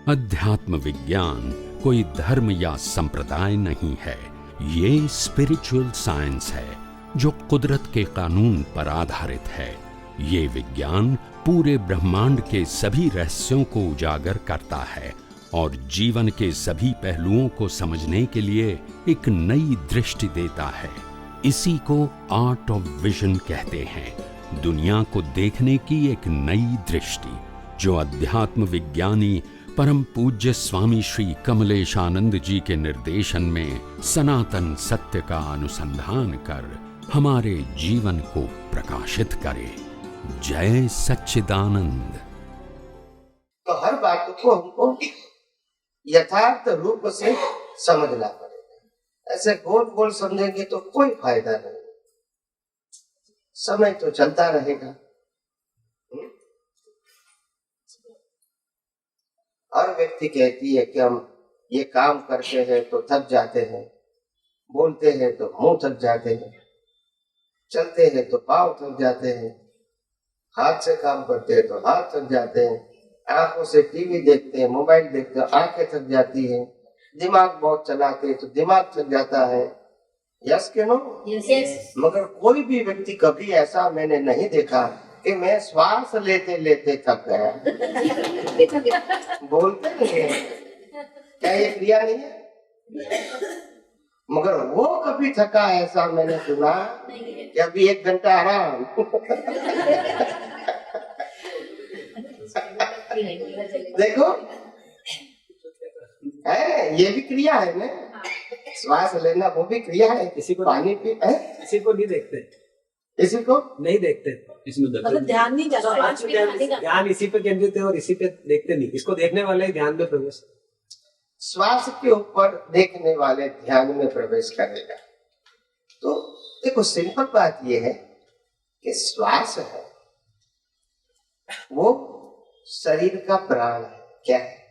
अध्यात्म विज्ञान कोई धर्म या संप्रदाय नहीं है, ये स्पिरिचुअल साइंस है जो कुदरत के कानून पर आधारित है। ये विज्ञान पूरे ब्रह्मांड के सभी रहस्यों को उजागर करता है और जीवन के सभी पहलुओं को समझने के लिए एक नई दृष्टि देता है। इसी को आर्ट ऑफ विजन कहते हैं, दुनिया को देखने की एक नई दृष्टि, जो अध्यात्म विज्ञानी परम पूज्य स्वामी श्री कमलेशानंद जी के निर्देशन में सनातन सत्य का अनुसंधान कर हमारे जीवन को प्रकाशित करे। जय सच्चिदानंद। तो हर बात को हमको यथार्थ रूप से समझना पड़ेगा। ऐसे गोल गोल समझेंगे तो कोई फायदा नहीं। समय तो चलता रहेगा। हर व्यक्ति कहती है कि हम ये काम करते हैं तो थक जाते हैं, बोलते हैं तो मुंह थक जाते हैं, चलते हैं तो पांव थक जाते हैं, हाथ से काम करते हैं तो हाथ थक जाते हैं, आंखों से टीवी देखते हैं, मोबाइल देखते हैं, आंखें थक जाती हैं, दिमाग बहुत चलाते हैं तो दिमाग थक जाता है। यस के नो? यस। मगर कोई भी व्यक्ति कभी ऐसा मैंने नहीं देखा कि मैं श्वास लेते लेते थक गया। बोलते नहीं है, क्या ये क्रिया नहीं है? मगर वो कभी थका ऐसा मैंने सुना कि अभी 1 घंटा आराम। देखो है, ये भी क्रिया है ना, श्वास लेना वो भी क्रिया है। किसी को पानी पी है, किसी को नहीं देखते, किसी को नहीं देखते, इसमें मतलब ध्यान नहीं जाता, ध्यान इसी पे केंद्रित है और इसी पे देखते नहीं। इसको देखने वाले ध्यान में प्रवेश, श्वास के ऊपर देखने वाले ध्यान में प्रवेश करेगा। तो देखो सिंपल बात यह है कि श्वास है वो शरीर का प्राण है। क्या है?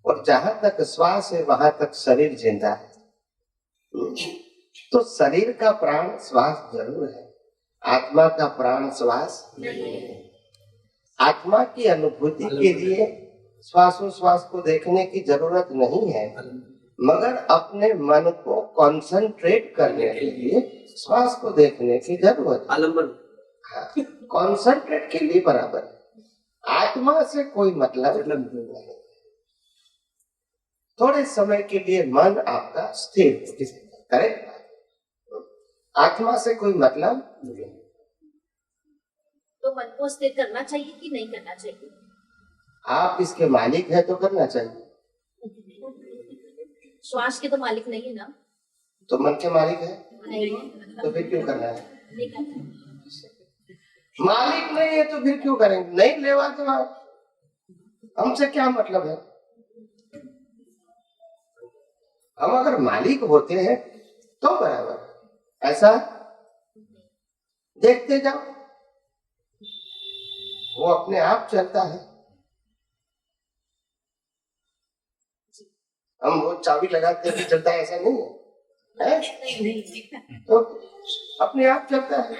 और जहां तक श्वास है वहां तक शरीर जिंदा है। तो शरीर का प्राण श्वास जरूर है, आत्मा का प्राण श्वास नहीं है। आत्मा की अनुभूति के लिए श्वासोश्वास को देखने की जरूरत नहीं है, मगर अपने मन को कंसंट्रेट करने के लिए श्वास को देखने की जरूरत है। हाँ, कंसंट्रेट के लिए बराबर है। आत्मा से कोई मतलब नहीं। थोड़े समय के लिए मन आपका स्थिर करे, आत्मा से कोई मतलब नहीं। तो मन को स्थिर करना चाहिए कि नहीं करना चाहिए? आप इसके मालिक है तो करना चाहिए। श्वास के तो मालिक नहीं है ना। तो मन के मालिक है नहीं, तो फिर क्यों करना है? नहीं करना। मालिक नहीं है तो फिर क्यों करेंगे? नहीं लेवा तो हमसे क्या मतलब है? हम अगर मालिक होते हैं तो बराबर, ऐसा देखते जाओ, वो अपने आप चलता है। हम वो चाबी लगाते हैं चलता है, ऐसा नहीं है, है? तो अपने आप चलता है,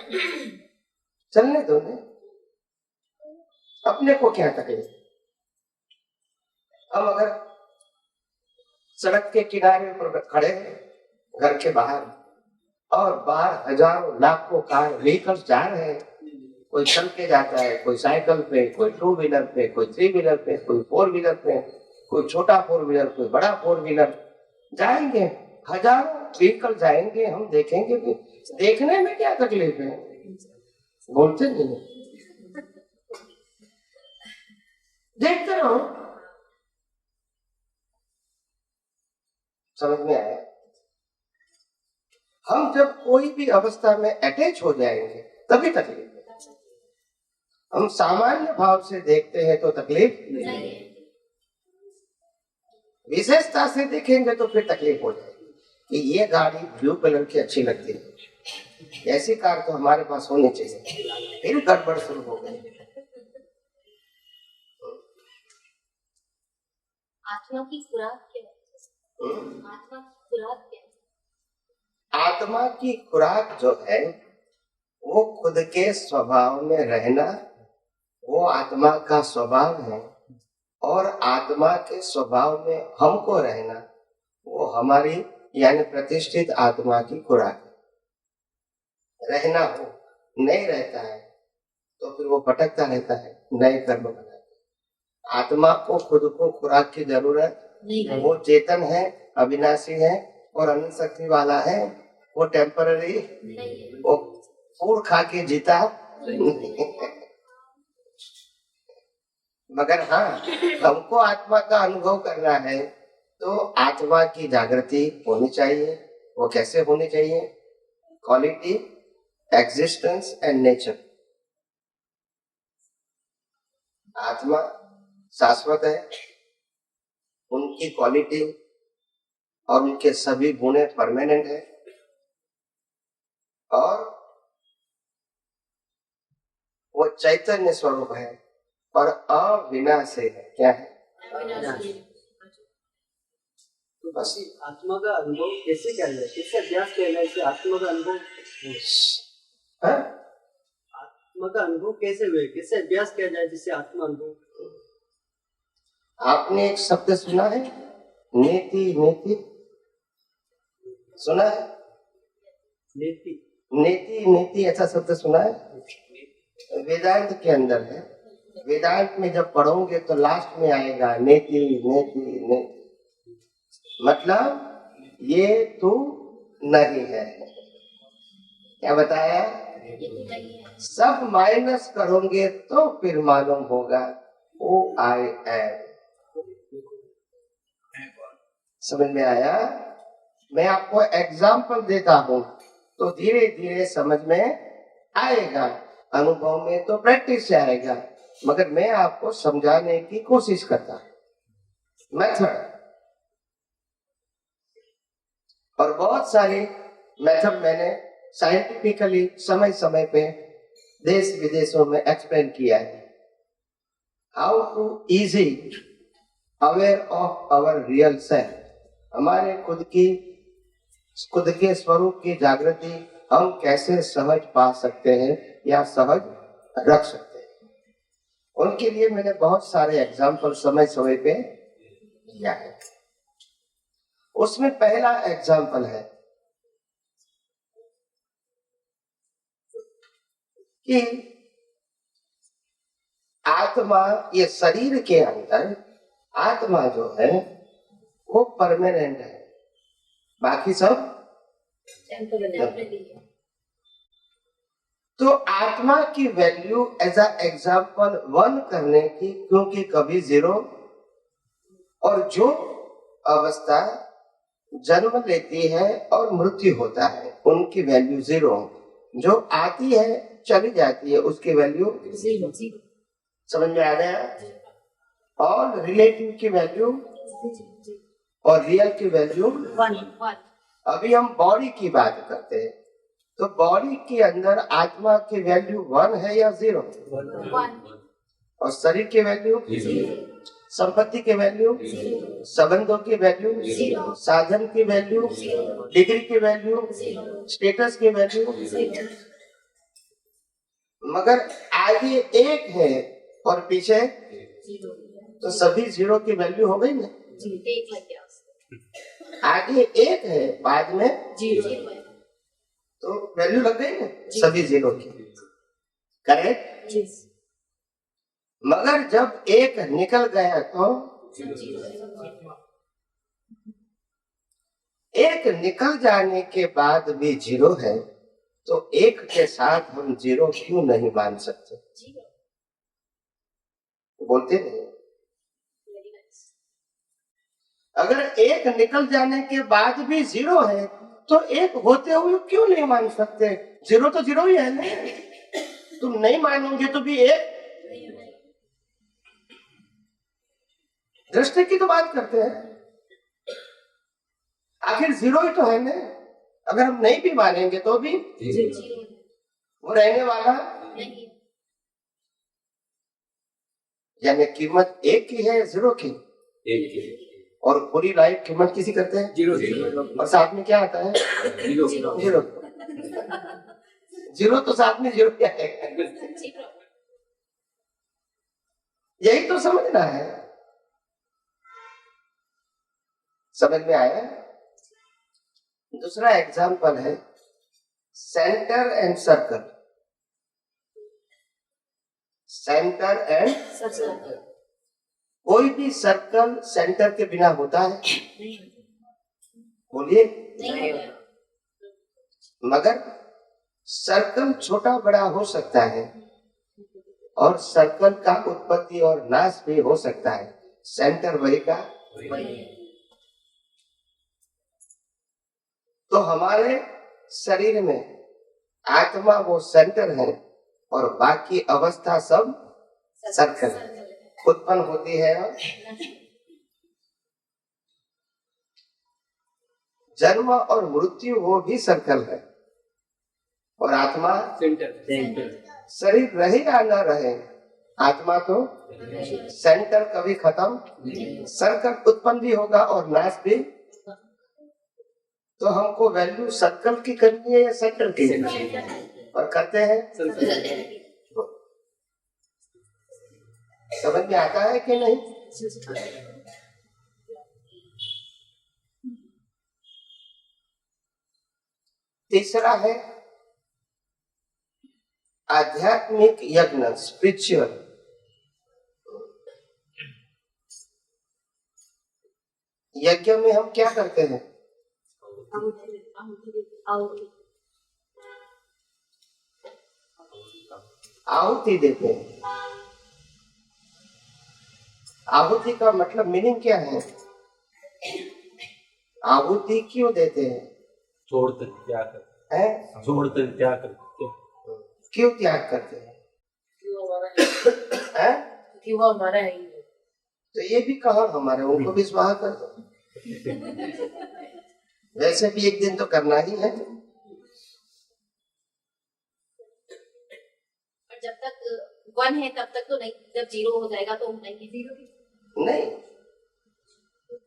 चलने दो ने, अपने को क्या तकलीफ। हम अगर सड़क के किनारे पर खड़े हैं घर के बाहर और बाहर हजारों लाखों कार व्हीकल्स जा रहे हैं, कोई चल के जाता है, कोई साइकिल पे, कोई 2 व्हीलर पे, कोई 3 व्हीलर पे, कोई 4 व्हीलर पे, कोई छोटा 4 व्हीलर, कोई बड़ा 4 व्हीलर, जाएंगे हजारों व्हीकल जाएंगे, हम देखेंगे भी। देखने में क्या तकलीफ है? बोलते नहीं, देखते रहो। समझ में आया? हम जब कोई भी अवस्था में अटैच हो जाएंगे तभी तकलीफ है। हम सामान्य भाव से देखते हैं तो तकलीफ नहीं, विशेषता से देखेंगे तो फिर तकलीफ हो जाएगी कि ये गाड़ी ब्लू कलर की अच्छी लगती है, ऐसी कार तो हमारे पास होनी चाहिए। फिर गड़बड़ शुरू हो गई। आत्मा की खुराक क्या है? आत्मा की खुराक क्या है? आत्मा की खुराक जो है वो खुद के स्वभाव में रहना, वो आत्मा का स्वभाव है। और आत्मा के स्वभाव में हमको रहना, वो हमारी यानी प्रतिष्ठित आत्मा की खुराक है। रहना हो, नहीं रहता है तो फिर वो भटकता रहता है, नए कर्म बनाता है। आत्मा को खुद को खुराक की जरूरत नहीं, वो चेतन है, अविनाशी है और अनंत शक्ति वाला है। वो टेम्पररी, वो फूड खा के जीता मगर हाँ, हमको आत्मा का अनुभव करना है तो आत्मा की जागृति होनी चाहिए। वो कैसे होनी चाहिए? Quality, existence and nature. आत्मा शाश्वत है, उनकी क्वालिटी और उनके सभी गुण परमानेंट है और वो चैतन्य स्वरूप है और अविनाशी है। क्या है? तो बस आत्मा का अनुभव कैसे किया जाए, किससे अभ्यास किया जाए इससे आत्मा का अनुभव? हाँ? आत्मा का अनुभव कैसे हुए, किससे अभ्यास किया जाए जिससे आत्मा अनुभव? आपने एक शब्द सुना है, नेति? नेति सुना है? नेति नेति नेति ऐसा शब्द सुना है? वेदांत के अंदर है। वेदांत में जब पढ़ोगे तो लास्ट में आएगा नेति नेति नेति, मतलब ये तू नहीं है। क्या बताया? सब माइनस करोगे तो फिर मालूम होगा ओ आई एम। समझ में आया? मैं आपको एग्जाम्पल देता हूँ तो धीरे धीरे समझ में आएगा, अनुभव में तो प्रैक्टिस से आएगा, मगर मैं आपको समझाने की कोशिश करता हूँ मेथड। और बहुत सारी मेथड मैंने साइंटिफिकली समय समय पे देश विदेशों में एक्सप्लेन किया है। How to easy aware of our real self, हमारे खुद के स्वरूप की जागृति हम कैसे सहज पा सकते हैं या सहज रख सकते हैं। उनके लिए मैंने बहुत सारे एग्जाम्पल समय समय पे दिया है। उसमें पहला एग्जाम्पल है कि आत्मा, ये शरीर के अंदर आत्मा जो है वो परमानेंट है, बाकी सब तो आत्मा की वैल्यू एज अ एग्जाम्पल 1 करने की, क्योंकि कभी 0 और जो अवस्था जन्म लेती है और मृत्यु होता है उनकी वैल्यू 0, जो आती है चली जाती है उसकी वैल्यू 0। समझ में आ गया? और रिलेटिव की वैल्यू और रियल की वैल्यू 1। अभी हम बॉडी की बात करते हैं तो बॉडी के अंदर आत्मा की वैल्यू 1 है या 0? 1। और शरीर की वैल्यू 0, संपत्ति की वैल्यू 0, संबंधों की वैल्यू 0, साधन की वैल्यू 0, डिग्री की वैल्यू 0, स्टेटस की वैल्यू 0। मगर आगे 1 है और पीछे 0, तो सभी 0 की वैल्यू हो गई ना? आगे 1 है, बाद में 0 है, तो वैल्यू लग गई ना सभी 0 की। करेक्ट? मगर जब 1 निकल गया तो 1 निकल जाने के बाद भी 0 है, तो 1 के साथ हम 0 क्यों नहीं मान सकते? बोलते नहीं। अगर 1 निकल जाने के बाद भी 0 है तो 1 होते हुए क्यों नहीं मान सकते? 0 तो 0 ही है ना। तुम नहीं मानोगे तो भी 1। दृष्टि की तो बात करते हैं, आखिर 0 ही तो है ना। अगर हम नहीं भी मानेंगे तो भी वो रहने वाला नहीं। यानी कीमत 1 की है 0 की? 1 की। और पूरी लाइफ कीमत किसी करते हैं 0। और साथ में क्या आता है? 0। 0 तो साथ में 0 क्या है? यही तो समझना है। समझ में आया? दूसरा एग्जाम्पल है centre and circle. Centre and circle कोई भी सर्कल सेंटर के बिना होता है? बोलिए। नहीं मगर सर्कल छोटा बड़ा हो सकता है और सर्कल का उत्पत्ति और नाश भी हो सकता है, सेंटर वही का। तो हमारे शरीर में आत्मा वो सेंटर है और बाकी अवस्था सब सर्कल है, उत्पन्न होती है और जन्म और मृत्यु वो भी सर्कल है और आत्मा सेंटर शरीर रहे या न रहे, आत्मा तो सेंटर कभी खत्म, सर्कल उत्पन्न भी होगा और नाश भी। तो हमको वैल्यू सर्कल की करनी है या सेंटर की? और करते हैं। समझ में आता है कि नहीं? तीसरा है आध्यात्मिक यज्ञ, स्पिरिचुअल। यज्ञ में हम क्या करते हैं? आहुति देते हैं। आहुति का मतलब मीनिंग क्या है? आहुति क्यों देते हैं? छोड़ते त्याग करते हैं? छोड़ते त्याग करते क्यों त्याग करते हैं? हैं? वो हमारा है ही। तो ये भी कहा हमारे, उनको भी स्वाहा कर दो। वैसे भी एक दिन तो करना ही है। और जब तक 1 है तब तक तो नहीं, जब 0 हो जाएगा तो नहीं, 0 नहीं,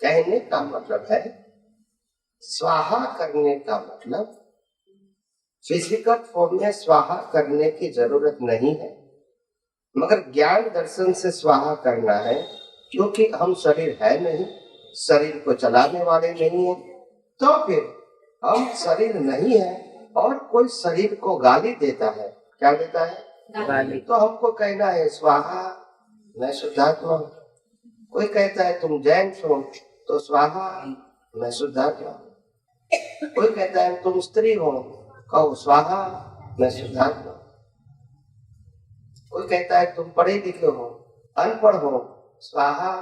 कहने का मतलब है स्वाहा करने का मतलब फिजिकल फॉर्म में स्वाहा करने की जरूरत नहीं है, मगर ज्ञान दर्शन से स्वाहा करना है, क्योंकि हम शरीर है नहीं, शरीर को चलाने वाले नहीं है। तो फिर हम शरीर नहीं है और कोई शरीर को गाली देता है, क्या देता है? गाली। तो हमको कहना है स्वाहा, मैं शुद्धात्मा हूँ। कोई कहता है तुम जैन हो तो स्वाहा, मैं शुद्धात्मा हूँ। कोई कहता है तुम स्त्री हो, कहो स्वाहा, मैं शुद्धात्मा। कोई कहता है तुम पढ़े लिखे हो, अनपढ़ हो, स्वाहा,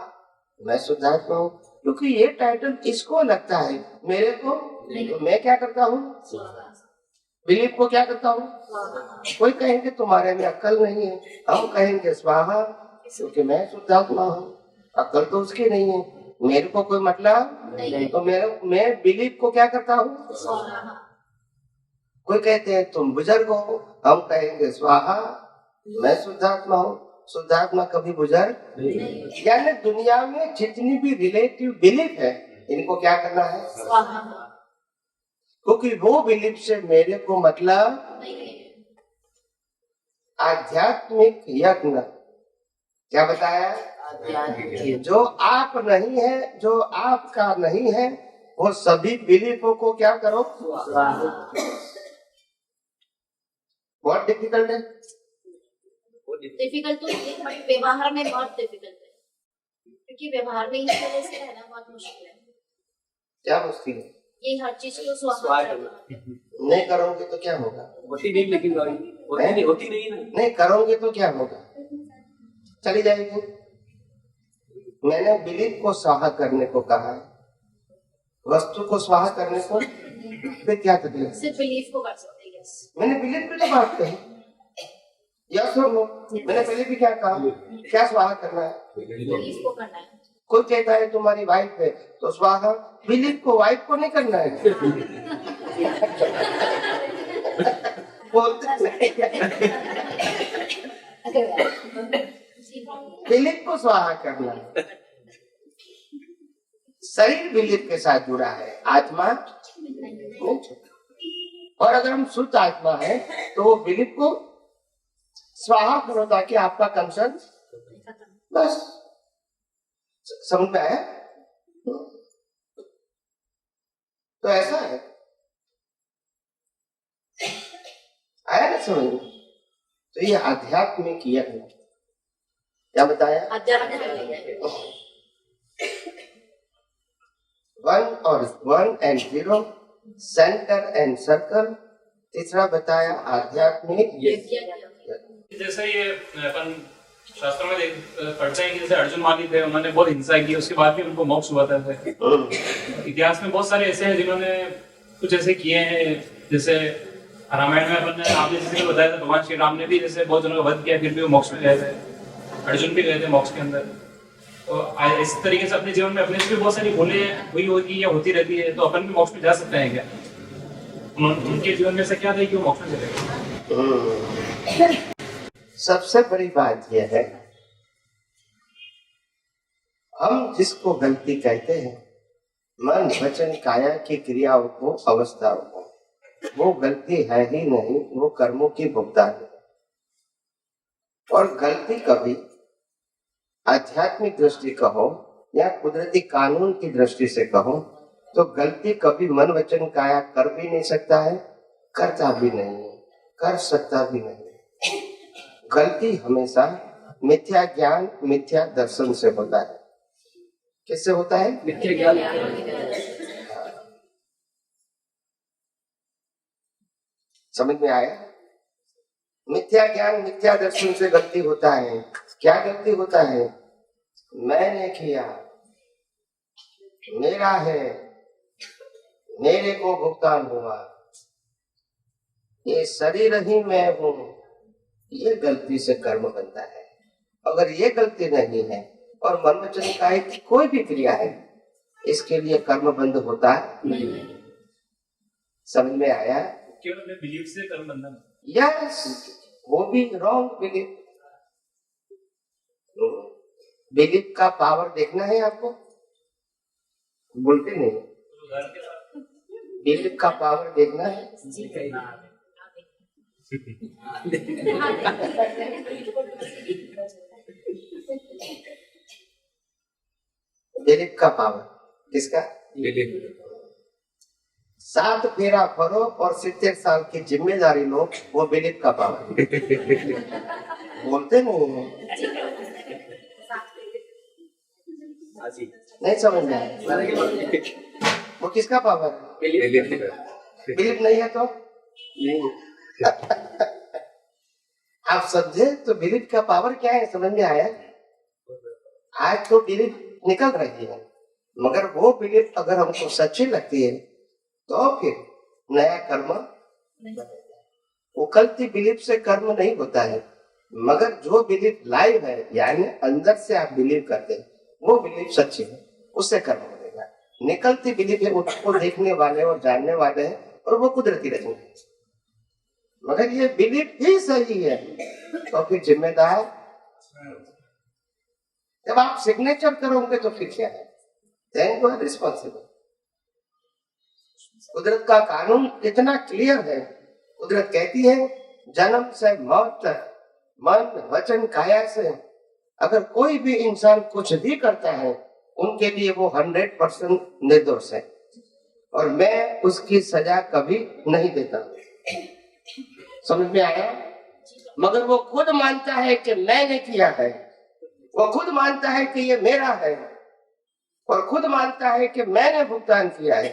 मैं शुद्धात्मा हूँ। क्योंकि ये टाइटल इसको लगता है, मेरे को तो मैं क्या करता हूँ? दिलीप को क्या करता हूँ? कोई कहेंगे तुम्हारे में अक्ल नहीं है, हम कहेंगे स्वाहा, क्योंकि मैं शुद्धात्मा हूँ। अक्ल तो उसकी नहीं है, मेरे को कोई मतलब नहीं, तो मैं दिलीप को क्या करता हूँ? कोई कहते हैं तुम बुजुर्ग हो, हम कहेंगे स्वाहा, मैं शुद्धात्मा हूँ। शुद्धात्मा कभी बुजुर्ग नहीं। यानी दुनिया में जितनी भी रिलेटिव बिलीफ है, इनको क्या करना है? क्योंकि वो बिलीफ से मेरे को मतलब आध्यात्मिक यज्ञ। क्या बताया? जो आप नहीं है, जो आपका नहीं है, वो सभी बिलीफों को क्या करो? बहुत डिफिकल्ट है। डिफिकल्ट तो नहीं, बट व्यवहार में बहुत डिफिकल्ट है, क्योंकि व्यवहार में इस तरह से रहना बहुत मुश्किल है। क्या मुश्किल है? ये हर चीज को स्वाहा नहीं करोगे तो क्या होगा? होती नहीं, लेकिन होती नहीं ना। नहीं करोगे तो क्या होगा? चली जाएगी। मैंने बिलीफ को स्वाहा करने को कहा, वस्तु को स्वाहा करने को फिर क्या तकलीफ? सिर्फ बिलीफ को कर सकते हैं। यस, मैंने बिलीफ की तो बात कही, यस और नो। मैंने पहले भी क्या कहा? क्या स्वाहा करना है? बिलीफ को करना है। कोई कहता है तुम्हारी वाइफ है तो स्वाहा, बिलीफ को वाइफ को नहीं करना है। बोलते बिलीफ को स्वाहा करना है। शरीर बिलीफ के साथ जुड़ा है, आत्मा नहीं। और अगर हम शुद्ध आत्मा है तो वो बिलीफ को स्वाहा करो ताकि आपका कंसर्न बस। समझ में आया? तो ऐसा है, आया ना समझ में? तो ये आध्यात्मिक यज्ञ क्या बताया? आध्यात्मिक one and zero, centre and circle. तीसरा बताया आध्यात्मिक यज्ञ। जैसे ये अपन शास्त्रों में पढ़ते हैं कि जैसे अर्जुन माली थे, उन्होंने बहुत हिंसा की, उसके बाद भी उनको मोक्ष हुआ था। इतिहास में बहुत सारे ऐसे हैं जिन्होंने कुछ ऐसे किए हैं। जैसे रामायण में अपन ने आपने जैसे बताया था, भगवान श्री राम ने भी जैसे बहुत जनों का वध किया, फिर भी वो मोक्ष में गए थे। अर्जुन भी गए थे मोक्ष के अंदर। तो इस तरीके से अपने जीवन में अपने से भी बहुत सारी भूलें हुई होगी या होती रहती है, तो अपन भी मोक्ष में जा सकते हैं क्या? उनके जीवन में से क्या था कि वो मोक्ष में चले गए? सबसे बड़ी बात यह है, हम जिसको गलती कहते हैं, मन वचन काया की क्रियाओं को, अवस्थाओं को, वो गलती है ही नहीं, वो कर्मों की भुगतान है। और गलती कभी आध्यात्मिक दृष्टि कहो या कुदरती कानून की दृष्टि से कहो, तो गलती कभी मन वचन काया कर भी नहीं सकता है, करता भी नहीं है, कर सकता भी नहीं। गलती हमेशा मिथ्या ज्ञान, मिथ्या दर्शन से होता है। किससे होता है? मिथ्या ज्ञान। समझ में आया? मिथ्या ज्ञान, मिथ्या दर्शन से गलती होता है। क्या गलती होता है? मैंने किया, मेरा है, मेरे को भुगतान हुआ, ये शरीर ही मैं हूं, ये गलती से कर्म बनता है। अगर ये गलती नहीं है और मन वचन काया की कोई भी क्रिया है, इसके लिए कर्म बंध होता नहीं। समझ में आया? केवल अपने बिलीफ से कर्म बंधन। यस, वो भी रॉन्ग बिलीफ। बिलीफ का पावर देखना है आपको? बोलते नहीं, बिलीफ का पावर देखना है। बिलीफ का पावर किसका? 7 फेरा भरो और 70 साल की जिम्मेदारी लो, वो बिलीफ का पावर। बोलते नहीं है, नहीं समझ में आया? वो किसका पावर है? बिलीफ नहीं है तो नहीं। आप समझे तो बिलीफ का पावर क्या है? समझ में आया? आज तो बिलीफ निकल रही है, मगर वो बिलीफ अगर हमको सच्ची लगती है तो फिर नया कर्म। उकलती बिलीफ से कर्म नहीं होता है, मगर जो बिलीफ लाइव है, यानी अंदर से आप बिलीव करते हैं, वो बिलीफ सच्ची है, उससे कर्म बनेगा। निकलती बिलीफ है, उसको देखने वाले और जानने वाले हैं और वो कुदरती रहेंगे, मगर ये बिलीफ ही सही है तो फिर जिम्मेदार। जब आप सिग्नेचर करोगे तो फिर क्या है? Then you are responsible. कुदरत का कानून कितना क्लियर है। कुदरत कहती है जन्म से मौत तक मन वचन काया से अगर कोई भी इंसान कुछ भी करता है, उनके लिए वो 100% निर्दोष है और मैं उसकी सजा कभी नहीं देता। समझ में आया? मगर वो खुद मानता है कि मैंने किया है, वो खुद मानता है कि ये मेरा है और खुद मानता है कि मैंने भुगतान किया है,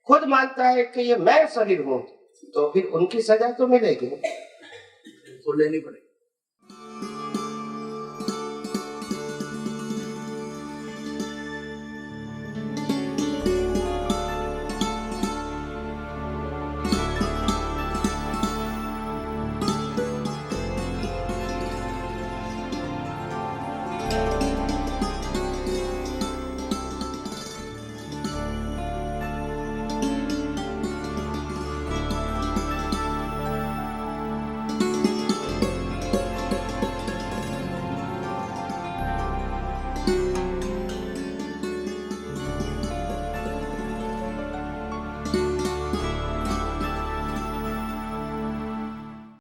खुद मानता है कि ये मैं शरीर हूं, तो फिर उनकी सजा तो मिलेगी, तो लेनी पड़ेगी।